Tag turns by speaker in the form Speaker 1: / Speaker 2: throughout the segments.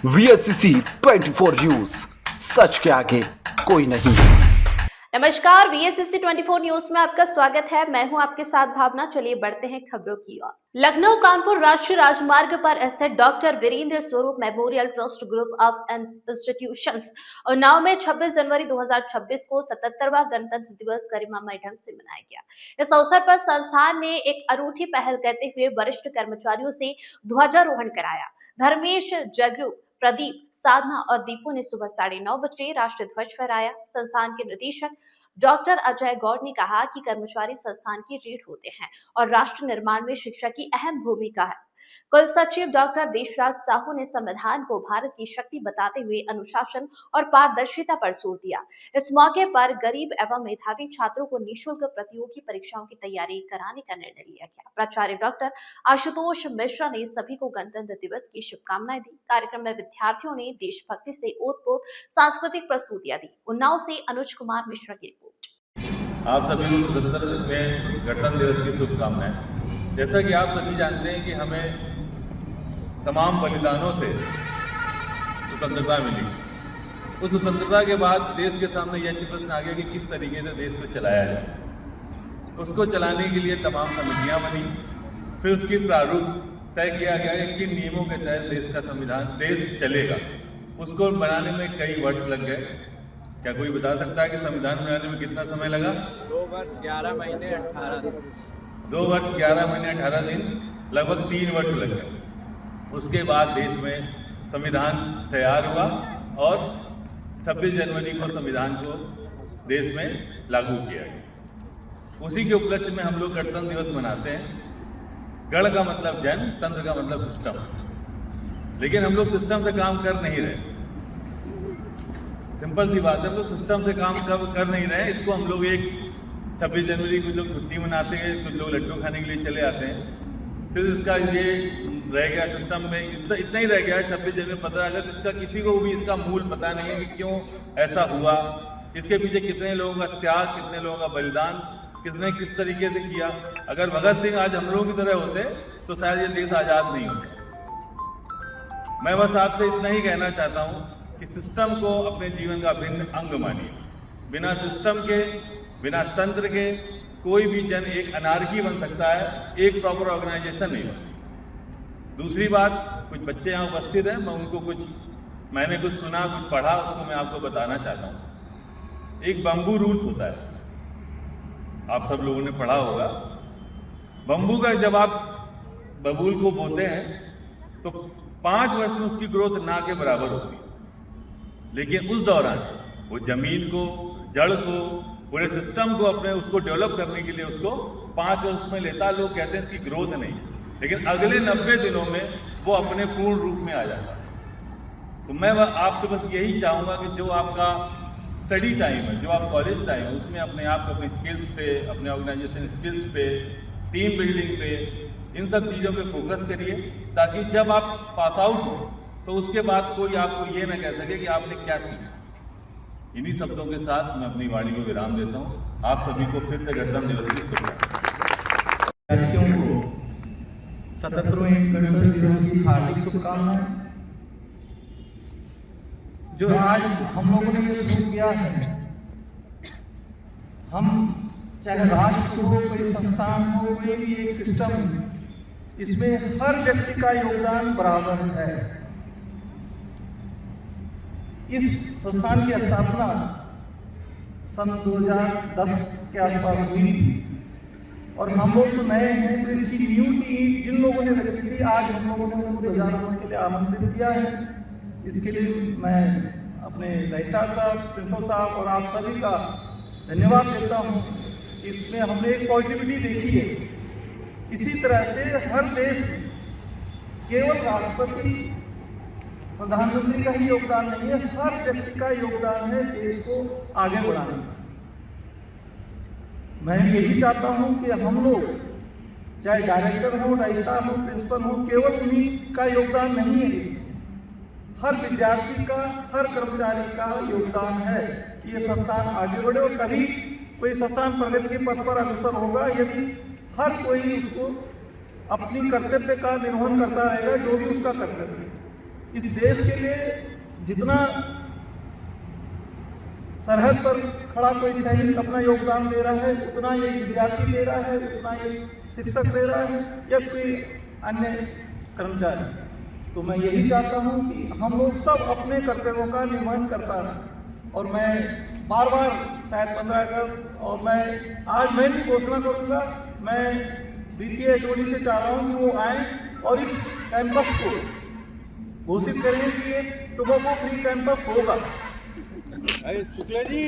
Speaker 1: VSCC 24 news, सच के आगे कोई नहीं।
Speaker 2: नमस्कार, VSCC 24 न्यूज में आपका स्वागत है। मैं हूं आपके साथ भावना। चलिए बढ़ते हैं खबरों की ओर। लखनऊ कानपुर राष्ट्रीय राजमार्ग पर स्थित डॉक्टर वीरेंद्र स्वरूप memorial trust group of institutions और नाव में 26 जनवरी 2026 को 77वां गणतंत्र दिवस गरिमामय ढंग से मनाया गया। इस अवसर पर संस्थान ने एक अनूठी पहल करते हुए वरिष्ठ कर्मचारियों से ध्वजारोहण कराया। धर्मेश, जगरू, प्रदीप, साधना और दीपू ने सुबह 9:30 बजे राष्ट्रीय ध्वज फहराया। संस्थान के निदेशक डॉक्टर अजय गौड़ ने कहा कि कर्मचारी संस्थान की रीढ़ होते हैं और राष्ट्र निर्माण में शिक्षा की अहम भूमिका है। कुल सचिव डॉक्टर देशराज साहू ने संविधान को भारत की शक्ति बताते हुए अनुशासन और पारदर्शिता पर जोर दिया। इस मौके पर गरीब एवं मेधावी छात्रों को निःशुल्क प्रतियोगी परीक्षाओं की तैयारी कराने का निर्णय लिया गया। प्राचार्य डॉक्टर आशुतोष मिश्रा ने सभी को गणतंत्र दिवस की शुभकामनाएं दी। कार्यक्रम में विद्यार्थियों ने देशभक्ति से ओतप्रोत सांस्कृतिक प्रस्तुतियां दी। उन्नाव से अनुज कुमार मिश्रा की रिपोर्ट।
Speaker 3: आप सभी को 77वें गणतंत्र दिवस की शुभकामनाएं। जैसा कि आप सभी जानते हैं कि हमें तमाम बलिदानों से स्वतंत्रता मिली। उस स्वतंत्रता के बाद देश के सामने यह प्रश्न आ गया कि किस तरीके से देश को चलाया जाए। उसको चलाने के लिए तमाम समितियां बनी, फिर उसकी प्रारूप तय किया गया कि किन नियमों के तहत देश का संविधान देश चलेगा। उसको बनाने में कई वर्ष लग गए। क्या कोई बता सकता है कि संविधान बनाने में कितना समय लगा?
Speaker 4: 2 वर्ष 11 महीने 18 दिन।
Speaker 3: 2 वर्ष 11 महीने 18 दिन, लगभग 3 वर्ष लग गए। उसके बाद देश में संविधान तैयार हुआ और 26 जनवरी को संविधान को देश में लागू किया गया। उसी के उपलक्ष्य में हम लोग गणतंत्र दिवस मनाते हैं। गण का मतलब जन, तंत्र का मतलब सिस्टम। लेकिन हम लोग सिस्टम से काम कर नहीं रहे। सिंपल सी बात है, हम लोग सिस्टम से काम कर नहीं रहे। इसको हम लोग एक 26 जनवरी कुछ लोग छुट्टी मनाते हैं, कुछ लोग लड्डू खाने के लिए चले आते हैं। सिर्फ इसका ये रह गया सिस्टम में, इतना ही रह गया है 26 जनवरी 15 अगस्त। इसका किसी को भी इसका मूल पता नहीं है कि क्यों ऐसा हुआ, इसके पीछे कितने लोगों का त्याग, कितने लोगों का बलिदान, किसने किस तरीके से किया। अगर भगत सिंह आज हम लोगों की तरह होते तो शायद ये देश आज़ाद नहीं होता। मैं बस आपसे इतना ही कहना चाहता हूँ कि सिस्टम को अपने जीवन का भिन्न अंग मानिए। बिना सिस्टम के, बिना तंत्र के कोई भी जन एक अनार्की बन सकता है, एक प्रॉपर ऑर्गेनाइजेशन नहीं बन। दूसरी बात, कुछ बच्चे यहाँ उपस्थित हैं, मैं उनको मैंने कुछ सुना, कुछ पढ़ा, उसको मैं आपको बताना चाहता हूँ। एक बम्बू रूट होता है, आप सब लोगों ने पढ़ा होगा। बम्बू का जब आप बबूल को बोते हैं तो 5 वर्ष में उसकी ग्रोथ ना के बराबर होती है। लेकिन उस दौरान वो जमीन को, जड़ को, पूरे सिस्टम को अपने उसको डेवलप करने के लिए उसको 5 वर्ष में लेता। लोग कहते हैं इसकी ग्रोथ नहीं, लेकिन अगले 90 दिनों में वो अपने पूर्ण रूप में आ जाता है। तो मैं आपसे बस यही चाहूँगा कि जो आपका स्टडी टाइम है, जो आप कॉलेज टाइम है, उसमें अपने आप को अपनी स्किल्स पे, अपने ऑर्गेनाइजेशन स्किल्स पे, टीम बिल्डिंग पे, इन सब चीज़ों पे फोकस करिए, ताकि जब आप पास आउट हो तो उसके बाद कोई आपको ये ना कह सके कि आपने क्या सीखा। इन्हीं शब्दों के साथ मैं अपनी वाणी को विराम देता हूँ। आप सभी को फिर से गणतंत्र दिवस की शुभकामनाएं।
Speaker 5: विद्यार्थियों को 77वें गणतंत्र दिवस की हार्दिक शुभकामनाएं। जो आज हम लोगों ने ये शुरू किया है, हम चाहे राष्ट्र हो, कोई संस्थान हो, कोई भी एक सिस्टम, इसमें हर व्यक्ति का योगदान बराबर है। इस संस्थान की स्थापना सन 2010 के आसपास हुई थी और हम लोग तो नए हैं, तो इसकी नींव की ईंट जिन लोगों ने रखी थी, आज हम लोगों ने उनको ध्वजारोहण के लिए आमंत्रित किया है। इसके लिए मैं अपने रजिस्ट्रार साहब, प्रिंसिपल साहब और आप सभी का धन्यवाद देता हूँ। इसमें हमने एक पॉजिटिविटी देखी है। इसी तरह से हर देश में केवल राष्ट्रपति, प्रधानमंत्री का ही योगदान नहीं है, हर व्यक्ति का योगदान है देश को आगे बढ़ाने में। मैं यही चाहता हूं कि हम लोग, चाहे डायरेक्टर हो, रजिस्ट्रार हो, प्रिंसिपल हो, केवल उन्हीं का योगदान नहीं है। इसमें हर विद्यार्थी का, हर कर्मचारी का योगदान है कि ये संस्थान आगे बढ़े। और तभी कोई संस्थान प्रगति के पथ पर अग्रसर होगा यदि हर कोई उसको अपनी कर्तव्य का निर्वहन करता रहेगा, जो भी उसका कर्तव्य है। इस देश के लिए जितना सरहद पर खड़ा कोई सैनिक अपना योगदान दे रहा है, उतना एक विद्यार्थी दे रहा है, उतना एक शिक्षक दे रहा है या कोई अन्य कर्मचारी। तो मैं यही चाहता हूँ कि हम लोग सब अपने कर्तव्यों का निर्वहन करता रहें। और मैं बार बार शायद 15 अगस्त और आज मैं भी घोषणा करूँगा, मैं BCA HOD से चाह रहा हूँ कि वो आए और इस कैंपस को घोषित करें कि ये टोबैको फ्री कैंपस होगा।
Speaker 3: Shukla ji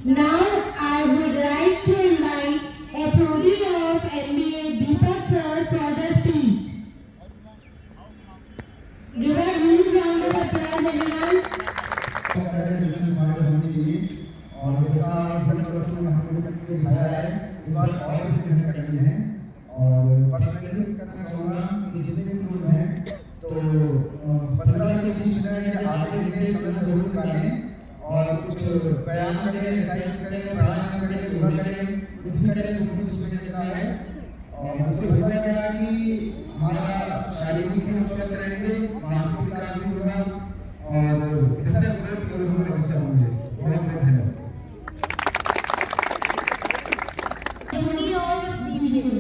Speaker 6: Now I would like to invite HOD of MBA Deepak sir for the speech. Give a huge round of applause everyone.
Speaker 7: और जैसा हमने दिखाया है, इस बार और भी मेहनत करनी है। और पर्सनली करना चाहूँगा कि जितने भी लोग हैं तो 15 से 20 मिनट आगे के समय जरूर निकालें और कुछ व्यायाम करें, एक्सरसाइज करें, प्राणायाम करें, योगा करें, कुछ करें तो कुछ उसमें देना है। और इससे होगा क्या कि हमारा शारीरिक भी स्वस्थ रहेंगे, मानसिक विकास भी होगा और बेहतर ग्रोथ के रूप में अवसर होंगे। बहुत बहुत धन्यवाद।
Speaker 6: HOD of DBA.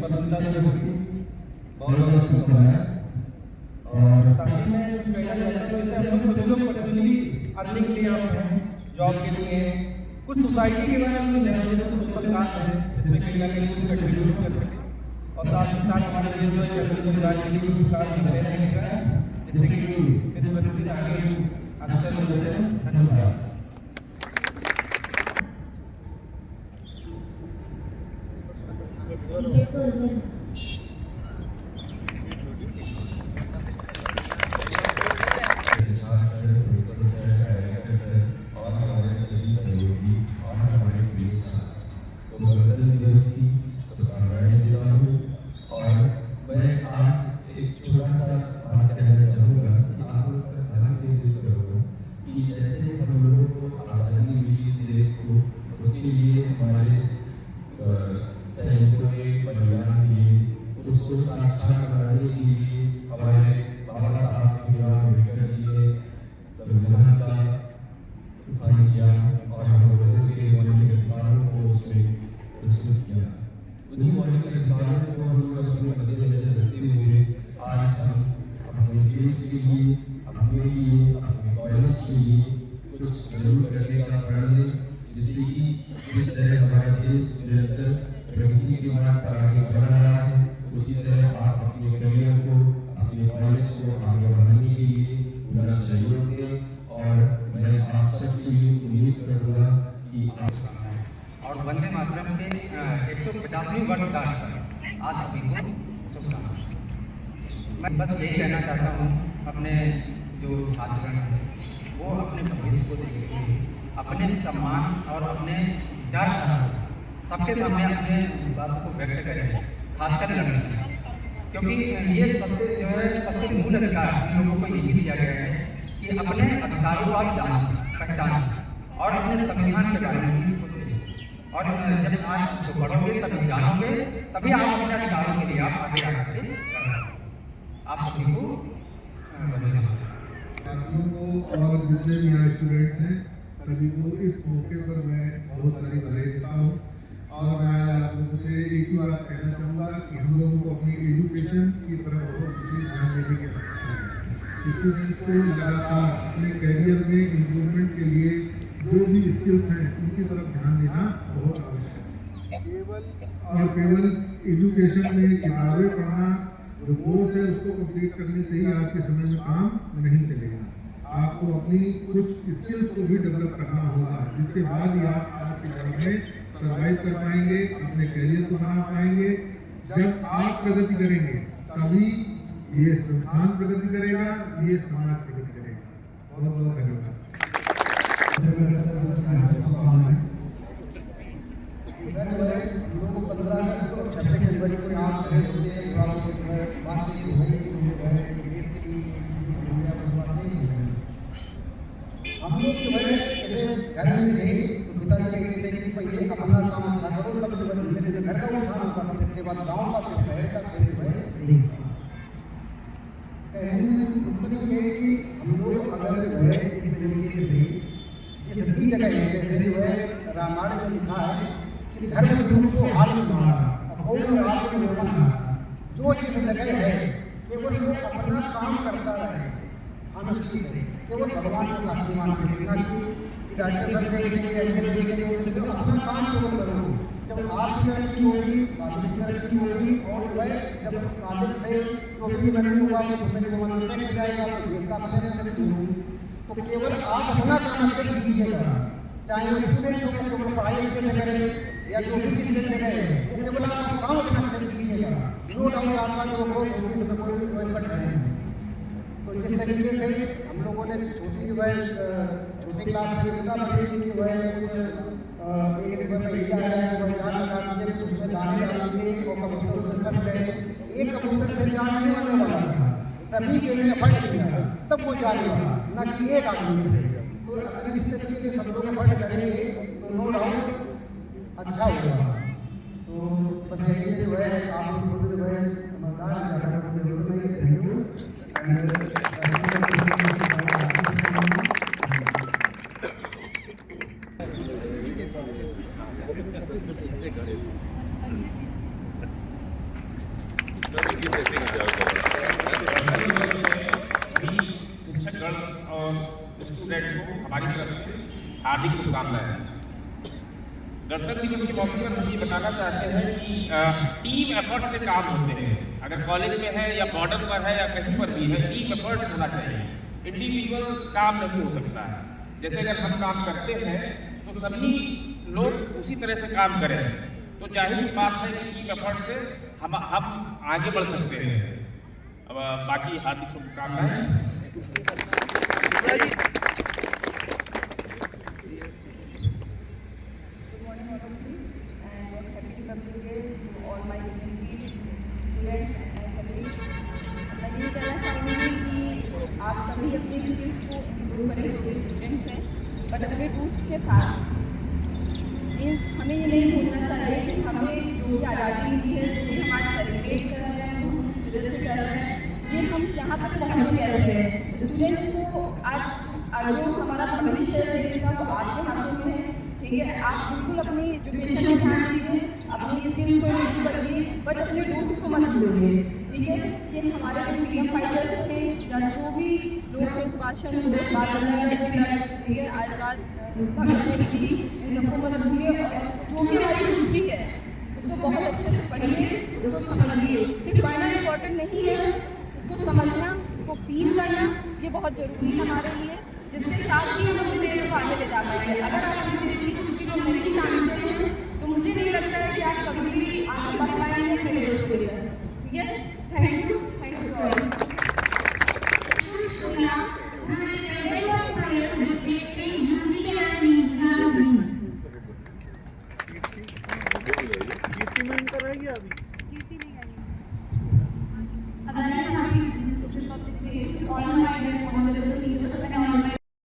Speaker 7: स्वतंत्रता दिवस की बहुत बहुत शुभकामनाएं। और साथ ही में कहना चाहता हूँ जैसे हम सब लोग पर्सनली अर्निंग के लिए आप हैं, जॉब के लिए कुछ सोसाइटी के बारे में जानते हैं, कुछ सरकार है जिसमें कहीं ना कहीं कुछ कंट्रीब्यूट कर सके और साथ ही साथ हमारे देश में चलती राजनीति की विकास भी रहेगा जिससे कि प्रतिनिधि आगे अक्सर मिलते हैं। धन्यवाद।
Speaker 8: और वंदे मातरम के 150वीं वर्षगांठ पर आज सभी को शुभकामनाएं। मैं बस यही कहना चाहता हूँ, अपने जो छात्रगण हैं वो अपने भविष्य को देखते हुए अपने सम्मान और अपने विचारधारा सबके सामने अपने बातों को व्यक्त करें, खासकर लड़कियां, क्योंकि ये सबसे जो है सबसे मूल अधिकार इन लोगों को यही दिया गया है कि अपने अधिकारों को आप जानें, पहचानें और अपने संविधान के बारे में भी सोचें। और जब आप उसको पढ़ोगे तभी जानोगे, तभी आप अपने अधिकारों के लिए आप आगे आगे आप सभी को
Speaker 7: साथियों को और जितने भी यहाँ स्टूडेंट्स हैं सभी को इस मौके पर मैं बहुत सारी बधाई देता हूँ। और मैं आप लोगों से एक ही बात कहना चाहूँगा कि हम लोगों को अपनी एजुकेशन की तरफ बहुत विशेष ध्यान देने की आवश्यकता है। स्टूडेंट्स को लगातार अपने कैरियर में इम्प्रूवमेंट के लिए जो भी स्किल्स हैं उनकी तरफ ध्यान देना बहुत आवश्यक है। केवल एजुकेशन में किताबें पढ़ना जो कोर्स है उसको कंप्लीट करने से ही आज के समय में काम नहीं चलेगा। आपको अपनी कुछ स्किल्स को भी डेवलप करना होगा, जिसके बाद ही आप आज के समय में सर्वाइव कर पाएंगे, अपने कैरियर को बना पाएंगे। जब आप प्रगति करेंगे तभी ये संस्थान प्रगति करेगा, ये समाज प्रगति करेगा। बहुत बहुत धन्यवाद।
Speaker 9: जनवरी को यहाँ हम लोग जो है जैसे घर में थे तो पिताजी कहते थे कि पहले अपना काम अच्छा करो, तब जो धीरे धीरे घर का उठाना होगा, फिर इसके बाद गाँव का, फिर शहर का, फिर जो है देश का। मतलब ये कि हम लोग अगर जो है इस तरीके से जिस भी जगह है, जैसे जो है रामायण में लिखा है कि धर्म को हाल में मारा और राज में रोना, जो जिस जगह है केवल लोग अपना काम करता रहे अनुष्ठी से, केवल भगवान को साक्षी मान के देखना कि डॉक्टर साहब देखेंगे, ऐसे देखेंगे, तो अपना काम केवल करो। जब आपकी तरक्की होगी, बाकी की तरक्की होगी, और जो है जब कादिर से जो भी मैंने होगा वो सुनने को मन में जाएगा, तो देश का अपने तरक्की होगी। तो केवल आप अपना काम अच्छे से कीजिएगा, चाहे वो स्टूडेंट हो, केवल पढ़ाई अच्छे से करें या जो भी चीज़ करते रहे, वो केवल आप काम अपना अच्छे से कीजिएगा। नो डाउट आपका जो हो कोई कट नहीं। तो जिस तरीके से हम लोगों ने छोटी जो है छोटी क्लास में किताब पढ़ी जो है एक में ये आया है वो जान लगा दीजिए, उसमें दाने डालिए और कबूतर उधर फंस गए। एक कबूतर से जान नहीं होने वाला था, सभी के लिए फट गया, तब वो जाने वाला ना कि एक आदमी से। तो अगर इस तरीके से सब लोग फट करेंगे तो नो डाउट अच्छा होगा। तो बस यही जो है आप लोग जो है समझदार ज़्यादा जरूरत नहीं है।
Speaker 10: शिक्षकगण और स्टूडेंट को हमारी तरफ से हार्दिक शुभकामनाएं। गणतंत्र दिवस के मौके पर हम ये बताना चाहते हैं कि टीम एफर्ट से काम होते हैं। अगर कॉलेज में है या बॉर्डर पर है या कहीं पर भी है, टीम एफर्ट्स होना चाहिए। इंडिविजुअल काम नहीं हो सकता है। जैसे अगर हम काम करते हैं तो सभी लोग उसी तरह से काम करें, तो जाहिर सी बात है कि टीम एफर्ट से हम आगे बढ़ सकते हैं। अब बाकी हार्दिक शुभकामनाएं।
Speaker 11: आप सभी अपनी स्किल्स को इम्प्रूव करें, जो भी स्टूडेंट्स हैं, बट अपने रूट्स के साथ। मीन्स हमें ये नहीं भूलना चाहिए कि हमें जो भी आज़ादी मिली है, जो भी हमारा सेलिब्रेट कर रहे हैं, हम इस वजह से कर रहे हैं, ये हम यहाँ तक पहुँचे कैसे हैं। स्टूडेंट्स को आज जो हमारा भविष्य है इसका वो आपके हाथों में है, ठीक है। आप बिल्कुल अपनी एजुकेशन में ध्यान दीजिए, अपनी स्किल्स को इम्प्रूव करिए, बट अपने रूट्स को मत भूलिए, ठीक है। ये हमारे जो फ्रीडम फाइटर्स थे या जो भी लोग थे, सुभाष चंद्र बोस, ठीक है, आज़ाद भगत सिंह जी, इन सबको मत भूलिए। जो भी हमारी हिस्ट्री है उसको बहुत अच्छे से पढ़िए, उसको समझिए। सिर्फ पढ़ना इम्पोर्टेंट नहीं है, उसको समझना, उसको फील करना ये बहुत ज़रूरी है हमारे लिए, जिसके साथ ही हम अपने देश को आगे ले जा पाएंगे। अगर आप अपने देश की हिस्ट्री को नहीं जानते हैं तो मुझे नहीं लगता है कि आप कभी भी आगे बढ़ पाएंगे अपने देश को लेकर, ठीक है। Thank you all.
Speaker 5: Kirti ma'am कराएगी अभी।